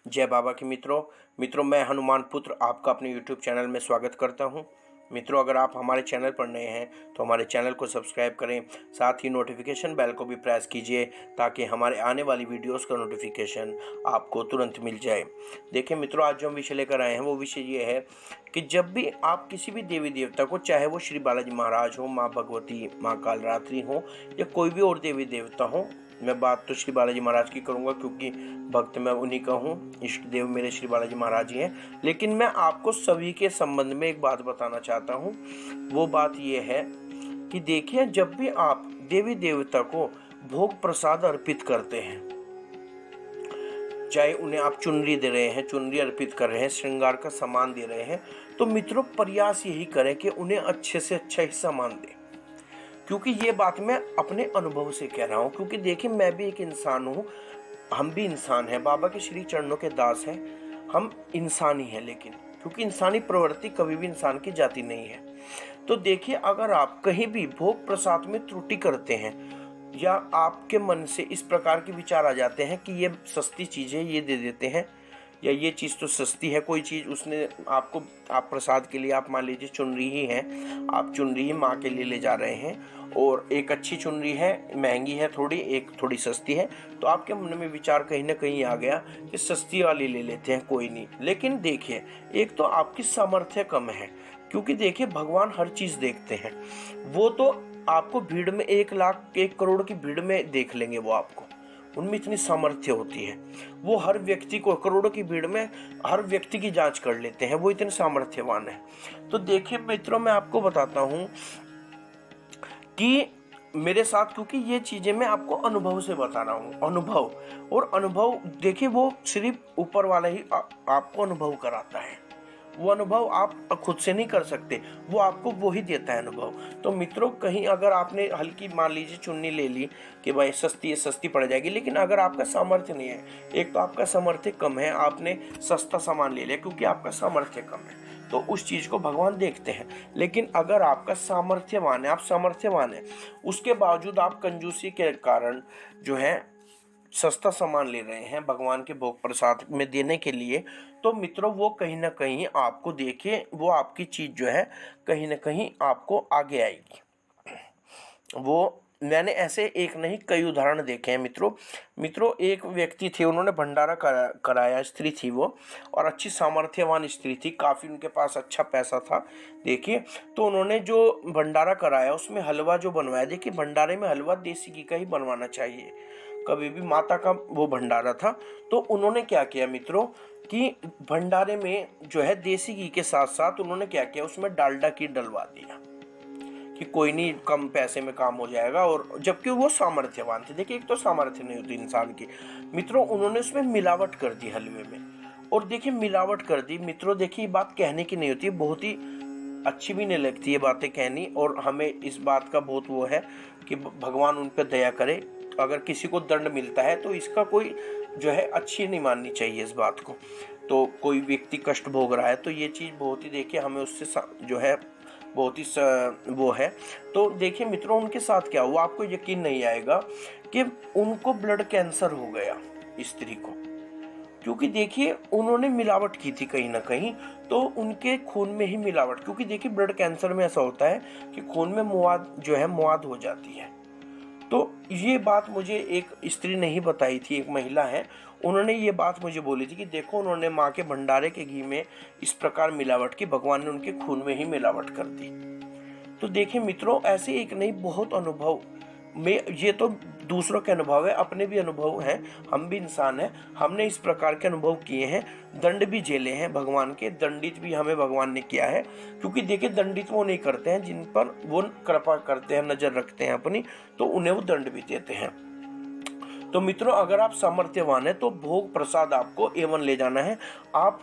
जय बाबा के मित्रों मैं हनुमान पुत्र आपका अपने YouTube चैनल में स्वागत करता हूं। मित्रों, अगर आप हमारे चैनल पर नए हैं तो हमारे चैनल को सब्सक्राइब करें, साथ ही नोटिफिकेशन बेल को भी प्रेस कीजिए ताकि हमारे आने वाली वीडियोस का नोटिफिकेशन आपको तुरंत मिल जाए। देखिए मित्रों, आज जो हम विषय लेकर आए हैं वो विषय ये है कि जब भी आप किसी भी देवी देवता को, चाहे वो श्री बालाजी महाराज हो, माँ भगवती, माँ कालरात्रि हो या कोई भी और देवी देवता हो, मैं बात तो श्री बालाजी महाराज की करूंगा क्योंकि भक्त मैं उन्हीं का हूँ, इष्ट देव मेरे श्री बालाजी महाराज ही हैं। लेकिन मैं आपको सभी के संबंध में एक बात बताना चाहता हूँ। वो बात ये है कि देखिए, जब भी आप देवी देवता को भोग प्रसाद अर्पित करते हैं, चाहे उन्हें आप चुनरी दे रहे हैं, चुनरी अर्पित कर रहे हैं, श्रृंगार का सामान दे रहे हैं, तो मित्रों प्रयास यही करें कि उन्हें अच्छे से अच्छा ही सामान दें। क्योंकि ये बात मैं अपने अनुभव से कह रहा हूँ, क्योंकि देखिए मैं भी एक इंसान हूँ, हम भी इंसान हैं, बाबा के श्री चरणों के दास हैं, हम इंसान ही हैं। लेकिन क्योंकि इंसानी प्रवृत्ति कभी भी इंसान की जाती नहीं है, तो देखिए अगर आप कहीं भी भोग प्रसाद में त्रुटि करते हैं या आपके मन से इस प्रकार के विचार आ जाते हैं कि ये सस्ती चीज़ है, ये दे देते हैं, या ये चीज़ तो सस्ती है, कोई चीज़ उसने आपको, आप प्रसाद के लिए, आप मान लीजिए चुनरी ही है, आप चुनरी ही माँ के लिए ले जा रहे हैं और एक अच्छी चुनरी है, महंगी है थोड़ी, एक थोड़ी सस्ती है, तो आपके मन में विचार कहीं ना कहीं आ गया कि सस्ती वाली ले लेते हैं, कोई नहीं। लेकिन देखिए, एक तो आपकी सामर्थ्य कम है, क्योंकि देखिए भगवान हर चीज़ देखते हैं। वो तो आपको भीड़ में 1 लाख 1 करोड़ की भीड़ में देख लेंगे, वो आपको, उनमें इतनी सामर्थ्य होती है। वो हर व्यक्ति को, करोड़ों की भीड़ में हर व्यक्ति की जांच कर लेते हैं, वो इतने सामर्थ्यवान है। तो देखिए मित्रों, मैं आपको बताता हूं कि मेरे साथ, क्योंकि ये चीजें मैं आपको अनुभव से बता रहा हूं, अनुभव, और अनुभव देखिए वो सिर्फ ऊपर वाला ही आपको अनुभव कराता है। वो अनुभव आप खुद से नहीं कर सकते, वो आपको वो ही देता है अनुभव। तो मित्रों, कहीं अगर आपने हल्की मान लीजिए चुन्नी ले ली कि भाई सस्ती है, सस्ती पड़ जाएगी, लेकिन अगर आपका सामर्थ्य नहीं है, एक तो आपका सामर्थ्य कम है, आपने सस्ता सामान ले लिया क्योंकि आपका सामर्थ्य कम है, तो उस चीज़ को भगवान देखते हैं। लेकिन अगर आपका सामर्थ्यवान है, आप सामर्थ्यवान है, उसके बावजूद आप कंजूसी के कारण जो है सस्ता सामान ले रहे हैं भगवान के भोग प्रसाद में देने के लिए, तो मित्रों वो कहीं ना कहीं आपको, देखिए वो आपकी चीज़ जो है कहीं ना कहीं आपको आगे आएगी। वो मैंने ऐसे एक नहीं कई उदाहरण देखे हैं मित्रों, एक व्यक्ति थे, उन्होंने भंडारा कराया, स्त्री थी वो, और अच्छी सामर्थ्यवान स्त्री थी, काफ़ी उनके पास अच्छा पैसा था। देखिए, तो उन्होंने जो भंडारा कराया उसमें हलवा जो बनवाया, देखिए भंडारे में हलवा देसी घी का ही बनवाना चाहिए, कभी भी माता का वो भंडारा था। तो उन्होंने क्या किया मित्रों कि भंडारे में जो है देसी घी के साथ साथ उन्होंने क्या किया, उसमें डालडा घी डलवा दिया कि कोई नहीं, कम पैसे में काम हो जाएगा, और जबकि वो सामर्थ्यवान थे। देखिए, एक तो सामर्थ्य नहीं होती इंसान की मित्रों, उन्होंने उसमें मिलावट कर दी हलवे में, और देखिए मिलावट कर दी मित्रों। देखिए ये बात कहने की नहीं होती, बहुत ही अच्छी भी नहीं लगती ये बातें कहनी, और हमें इस बात का बहुत वो है कि भगवान उन पर दया करे। अगर किसी को दंड मिलता है तो इसका कोई जो है अच्छी नहीं माननी चाहिए इस बात को। तो कोई व्यक्ति कष्ट भोग रहा है तो ये चीज़ बहुत ही, देखिए हमें उससे जो है बहुत ही वो है। तो देखिए मित्रों, उनके साथ क्या हुआ, आपको यकीन नहीं आएगा कि उनको ब्लड कैंसर हो गया, स्त्री को, क्योंकि देखिए उन्होंने मिलावट की थी कहीं ना कहीं, तो उनके खून में ही मिलावट, क्योंकि देखिए ब्लड कैंसर में ऐसा होता है कि खून में मवाद जो है मवाद हो जाती है। तो ये बात मुझे एक स्त्री ने ही बताई थी, एक महिला है, उन्होंने ये बात मुझे बोली थी कि देखो उन्होंने माँ के भंडारे के घी में इस प्रकार मिलावट की, भगवान ने उनके खून में ही मिलावट कर दी। तो देखिए मित्रों, ऐसे एक नहीं बहुत अनुभव में, ये तो दूसरों के अनुभव है, अपने भी अनुभव हैं, हम भी इंसान हैं, हमने इस प्रकार के अनुभव किए हैं, दंड भी झेले हैं भगवान के, दंडित भी हमें भगवान ने किया है। क्योंकि देखिए दंडित वो नहीं करते हैं जिन पर वो कृपा करते हैं, नजर रखते हैं अपनी, तो उन्हें वो दंड भी देते हैं। तो मित्रों, अगर आप सामर्थ्यवान है तो भोग प्रसाद आपको एवं ले जाना है। आप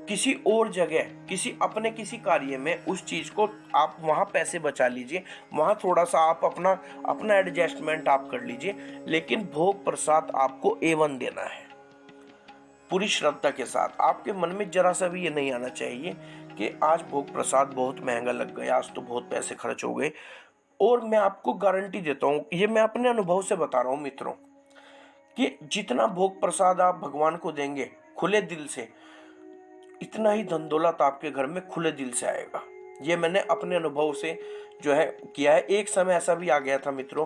किसी और जगह, किसी कार्य में उस चीज को आप वहां पैसे बचा लीजिए, वहां थोड़ा सा आप अपना एडजस्टमेंट आप कर लीजिए, लेकिन भोग प्रसाद आपको एवं देना है पूरी श्रद्धा के साथ। आपके मन में जरा सा भी ये नहीं आना चाहिए कि आज भोग प्रसाद बहुत महंगा लग गया, आज तो बहुत पैसे खर्च हो गए। और मैं आपको गारंटी देता हूँ, ये मैं अपने अनुभव से बता रहा हूँ मित्रों, कि जितना भोग प्रसाद आप भगवान को देंगे, खुले दिल से, इतना ही धन दौलत आपके घर में खुले दिल से आएगा। ये मैंने अपने अनुभव से जो है किया है। एक समय ऐसा भी आ गया था मित्रों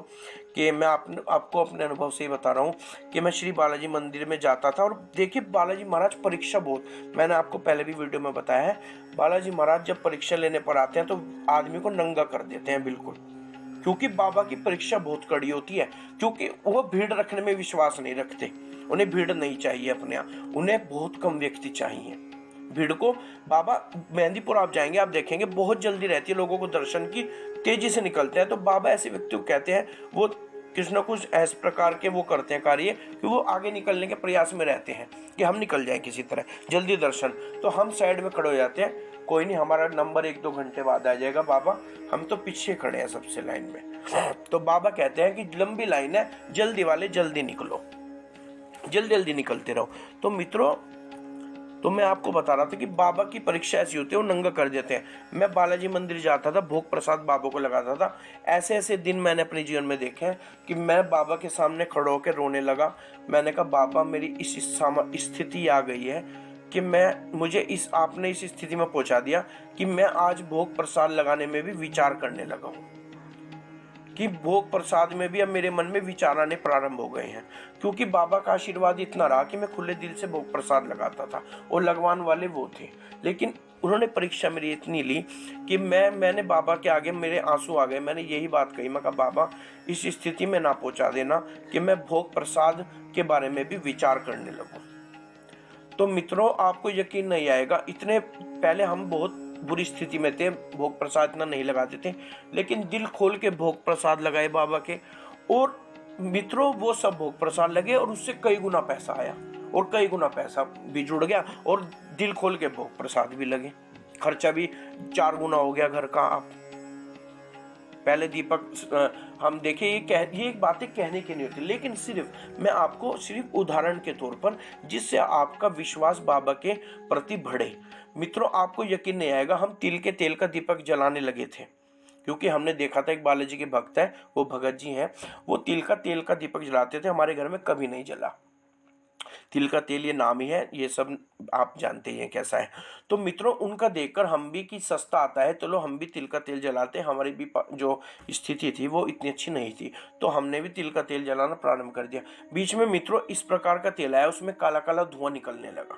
कि मैं आपको अपने अनुभव से ही बता रहा हूँ कि मैं श्री बालाजी मंदिर में जाता था, और देखिए बालाजी महाराज परीक्षा बहुत, मैंने आपको पहले भी वीडियो में बताया है, बालाजी महाराज जब परीक्षा लेने पर आते हैं तो आदमी को नंगा कर देते हैं बिल्कुल, क्योंकि बाबा की परीक्षा बहुत कड़ी होती है। क्योंकि वो भीड़ रखने में विश्वास नहीं रखते, उन्हें भीड़ नहीं चाहिए अपने यहाँ, उन्हें बहुत कम व्यक्ति चाहिए। भीड़ को बाबा, मेहंदीपुर आप जाएंगे आप देखेंगे बहुत जल्दी रहती है, लोगों को दर्शन की तेजी से निकलते हैं। तो बाबा ऐसे व्यक्ति को कहते हैं, वो कुछ ना कुछ ऐसे प्रकार के वो करते हैं कार्य कि वो आगे निकलने के प्रयास में रहते हैं कि हम निकल जाएं किसी तरह जल्दी दर्शन। तो हम साइड में खड़े हो जाते हैं, कोई नहीं हमारा नंबर 1-2 घंटे बाद आ जाएगा बाबा, हम तो पीछे खड़े हैं सबसे लाइन में। तो बाबा कहते हैं कि लंबी लाइन है, जल्दी वाले जल्दी निकलो, जल्दी जल्दी निकलते रहो। तो मित्रों, तो मैं आपको बता रहा था कि बाबा की परीक्षा ऐसी होती है, वो नंगा कर देते हैं। मैं बालाजी मंदिर जाता था, भोग प्रसाद बाबा को लगाता था। ऐसे ऐसे दिन मैंने अपने जीवन में देखे हैं कि मैं बाबा के सामने खड़े होकर रोने लगा। मैंने कहा बाबा मेरी इस स्थिति आ गई है कि आपने इस स्थिति में पहुंचा दिया कि मैं आज भोग प्रसाद लगाने में भी विचार करने लगा हूँ, कि भोग प्रसाद में भी अब मेरे मन में विचार आने प्रारंभ हो गए हैं। क्योंकि बाबा का आशीर्वाद इतना रहा कि मैं खुले दिल से भोग प्रसाद लगाता था, और लगवान वाले वो थे। लेकिन उन्होंने परीक्षा मेरी इतनी ली कि मैंने बाबा के आगे मेरे आंसू आ गए। मैंने यही बात कही, मैं कहा बाबा इस स्थिति में ना पहुंचा देना कि मैं भोग प्रसाद के बारे में भी विचार करने लगूं। तो मित्रों, आपको यकीन नहीं आएगा, इतने पहले हम बहुत बुरी स्थिति में थे, भोग प्रसाद इतना नहीं लगाते थे, लेकिन दिल खोल के भोग प्रसाद लगाए बाबा के, और मित्रों वो सब भोग प्रसाद लगे और उससे कई गुना पैसा आया, और कई गुना पैसा भी जुड़ गया, और दिल खोल के भोग प्रसाद भी लगे, खर्चा भी 4 गुना हो गया घर का। आप पहले दीपक हम देखिए, ये बातें कहने की नहीं होती, लेकिन सिर्फ मैं आपको सिर्फ उदाहरण के तौर पर, जिससे आपका विश्वास बाबा के प्रति बढ़े। मित्रों, आपको यकीन नहीं आएगा, हम तिल के तेल का दीपक जलाने लगे थे, क्योंकि हमने देखा था एक बालाजी के भक्त है, वो भगत जी हैं, वो तिल का तेल का दीपक जलाते थे। हमारे घर में कभी नहीं जला। तिल का तेल ये नाम ही है, ये सब आप जानते ही हैं कैसा है। तो मित्रों, उनका देखकर हम भी कि सस्ता आता है, चलो हम भी तिल का तेल जलाते। हमारी भी जो स्थिति थी वो इतनी अच्छी नहीं थी, तो हमने भी तिल का तेल जलाना प्रारंभ कर दिया। बीच में मित्रों इस प्रकार का तेल आया, उसमें काला काला धुआं निकलने लगा।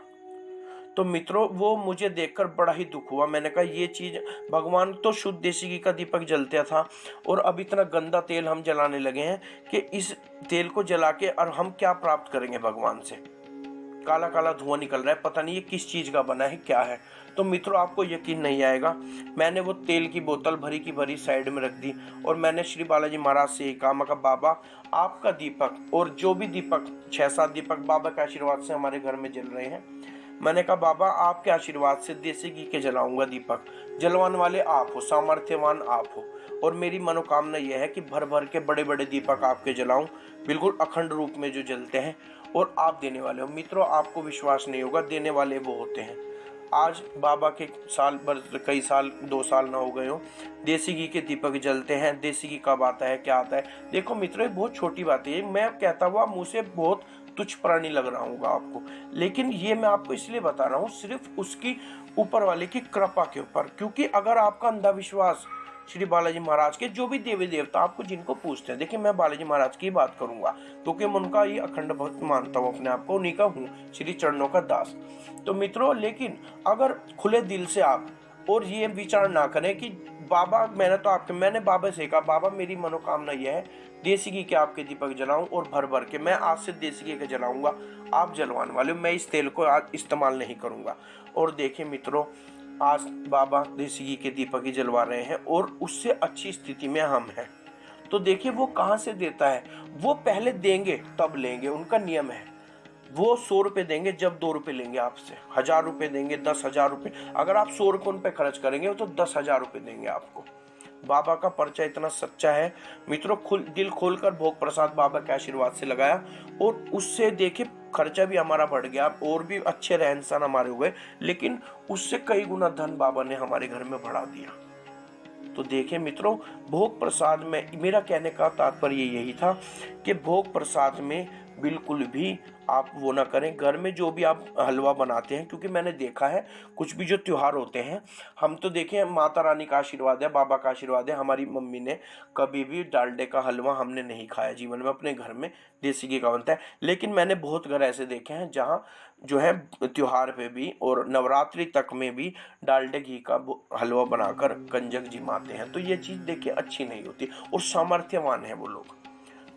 तो मित्रों, वो मुझे देखकर बड़ा ही दुख हुआ। मैंने कहा ये चीज, भगवान तो शुद्ध देसी घी का दीपक जलता था, और अब इतना गंदा तेल हम जलाने लगे हैं कि इस तेल को जला के और हम क्या प्राप्त करेंगे भगवान से। काला काला धुआं निकल रहा है, पता नहीं ये किस चीज का बना है, क्या है। तो मित्रों, आपको यकीन नहीं आएगा, मैंने वो तेल की बोतल भरी की भरी साइड में रख दी, और मैंने श्री बालाजी महाराज से ही कहा, मैं कहा बाबा आपका दीपक, और जो भी दीपक 6-7 दीपक बाबा के आशीर्वाद से हमारे घर में जल रहे हैं, मैंने कहा बाबा आपके आशीर्वाद से देसी घी के जलाऊंगा दीपक, जलवान वाले आप हो, सामर्थ्यवान आप हो, और मेरी मनोकामना यह है कि भर भर के बड़े बड़े दीपक आपके जलाऊं, बिल्कुल अखंड रूप में जो जलते हैं, और आप देने वाले हो। मित्रों, आपको विश्वास नहीं होगा, देने वाले वो होते हैं। आज बाबा के साल भर, कई साल, 2 साल ना हो गए हो, देसी घी के दीपक जलते हैं। देसी घी कब आता है, क्या आता है? देखो मित्रों, ये बहुत छोटी बात है, मैं कहता हुआ मुँह से बहुत तुच्छ प्राणी लग रहा हूँ आपको, लेकिन ये मैं आपको इसलिए बता रहा हूँ सिर्फ उसकी ऊपर वाले की कृपा के ऊपर। क्योंकि अगर आपका अंधविश्वास, श्री बालाजी महाराज के जो भी देवी देवता आपको जिनको पूछते हैं, देखिए मैं बालाजी महाराज की बात करूंगा क्योंकि मैं उनका ही अखंड भक्त मानता हूँ अपने आप को, उन्हीं का हूँ, श्री चरणों का दास। तो मित्रों, लेकिन अगर खुले दिल से आप और ये विचार ना करें कि बाबा मैंने बाबा से कहा, बाबा मेरी मनोकामना यह है देसी घी के आपके दीपक जलाऊं, और भर भर के मैं आज से देसी घी के जलाऊंगा, आप जलवाने वाले, मैं इस तेल को आज इस्तेमाल नहीं करूंगा। और देखिए मित्रों, आज बाबा देसी घी के दीपक ही जलवा रहे हैं, और उससे अच्छी स्थिति में हम हैं। तो देखिए वो कहाँ से देता है, वो पहले देंगे तब लेंगे, उनका नियम है। वो 100 रुपये देंगे जब 2 रुपये लेंगे आपसे, 1000 रुपये देंगे, 10,000 रुपये। अगर आप 100 रुपये उन पर खर्च करेंगे तो 10,000 रुपये देंगे आपको। बाबा का पर्चा इतना सच्चा है मित्रों, दिल खोलकर भोग प्रसाद बाबा के आशीर्वाद से लगाया, और उससे देखिए खर्चा भी हमारा बढ़ गया, और भी अच्छे रहन सहन हमारे हुए, लेकिन उससे कई गुना धन बाबा ने हमारे घर में बढ़ा दिया। तो देखिए मित्रों, भोग प्रसाद में मेरा कहने का तात्पर्य यही था कि भोग प्रसाद में बिल्कुल भी आप वो ना करें। घर में जो भी आप हलवा बनाते हैं, क्योंकि मैंने देखा है कुछ भी जो त्योहार होते हैं, हम तो देखें माता रानी का आशीर्वाद है, बाबा का आशीर्वाद है, हमारी मम्मी ने कभी भी डालडे का हलवा हमने नहीं खाया जीवन में, अपने घर में देसी घी का बनता है। लेकिन मैंने बहुत घर ऐसे देखे हैं जहाँ जो है त्योहार पे भी और नवरात्रि तक में भी डालडे घी का हलवा बनाकर कंजक जी माते हैं। तो ये चीज़ देखिए अच्छी नहीं होती और सामर्थ्यवान है वो लोग।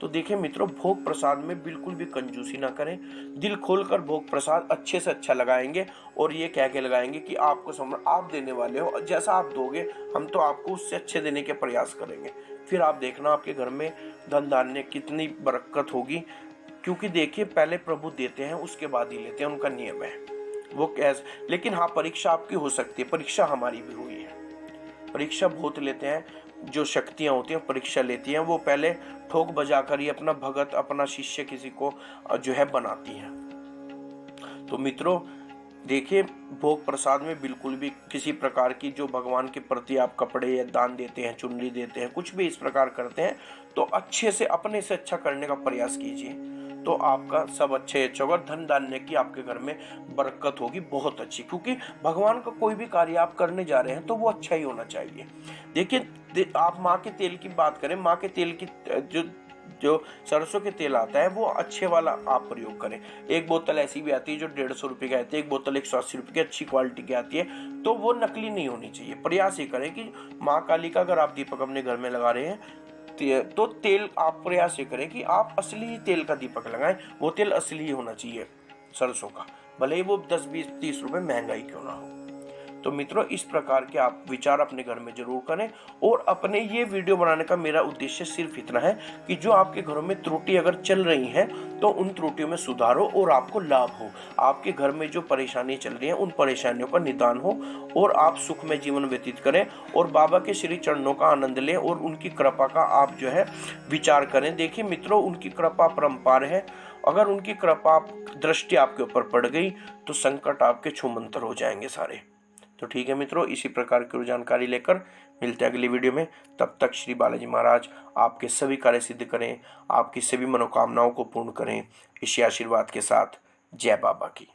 तो देखिए मित्रों, भोग प्रसाद में बिल्कुल भी कंजूसी ना करें। दिल खोलकर भोग प्रसाद अच्छे से अच्छा लगाएंगे और ये कह के लगाएंगे कि आपको आप देने वाले हो, जैसा आप दोगे हम तो आपको उससे अच्छे देने के प्रयास करेंगे। फिर आप देखना आपके घर में धन धान्य कितनी बरकत होगी। क्योंकि देखिए पहले प्रभु देते हैं उसके बाद ही लेते हैं, उनका नियम है वो कैसे। लेकिन हाँ, परीक्षा आपकी हो सकती है, परीक्षा हमारी भी हुई है। परीक्षा बहुत लेते हैं, जो शक्तियाँ होती हैं परीक्षा लेती हैं, वो पहले ठोक बजा कर ही अपना भगत अपना शिष्य किसी को जो है बनाती हैं। तो मित्रों देखिए, भोग प्रसाद में बिल्कुल भी किसी प्रकार की जो भगवान के प्रति आप कपड़े या दान देते हैं, चुनरी देते हैं, कुछ भी इस प्रकार करते हैं, तो अच्छे से अपने से अच्छा करने का प्रयास कीजिए। तो आपका सब अच्छे अच्छा होगा। धन धान्य की आपके घर में बरकत होगी बहुत अच्छी, क्योंकि भगवान का कोई भी कार्य आप करने जा रहे हैं तो वो अच्छा ही होना चाहिए। देखिए आप माँ के तेल की बात करें, माँ के तेल की जो सरसों के तेल आता है वो अच्छे वाला आप प्रयोग करें। एक बोतल ऐसी भी आती है जो 150 रुपये की आती है, एक बोतल 180 रुपये की अच्छी क्वालिटी की आती है, तो वो नकली नहीं होनी चाहिए। प्रयास ये करें कि माँ काली का अगर आप दीपक अपने घर में लगा रहे हैं तो तेल आप प्रयास ये करें कि आप असली तेल का दीपक लगाएं। वो तेल असली ही होना चाहिए सरसों का, भले ही वो 10, 20, 30 रुपये महंगा ही क्यों ना हो। तो मित्रों इस प्रकार के आप विचार अपने घर में जरूर करें। और अपने ये वीडियो बनाने का मेरा उद्देश्य सिर्फ इतना है कि जो आपके घरों में त्रुटि अगर चल रही हैं तो उन त्रुटियों में सुधारो और आपको लाभ हो। आपके घर में जो परेशानी चल रही है उन परेशानियों का निदान हो और आप सुख में जीवन व्यतीत करें और बाबा के श्री चरणों का आनंद लें और उनकी कृपा का आप जो है विचार करें। देखिए मित्रों, उनकी कृपा परंपार है। अगर उनकी कृपा दृष्टि आपके ऊपर पड़ गई तो संकट आपके छूमंतर हो जाएंगे सारे। तो ठीक है मित्रों, इसी प्रकार की जानकारी लेकर मिलते हैं अगली वीडियो में। तब तक श्री बालाजी महाराज आपके सभी कार्य सिद्ध करें, आपकी सभी मनोकामनाओं को पूर्ण करें। इसी आशीर्वाद के साथ जय बाबा की।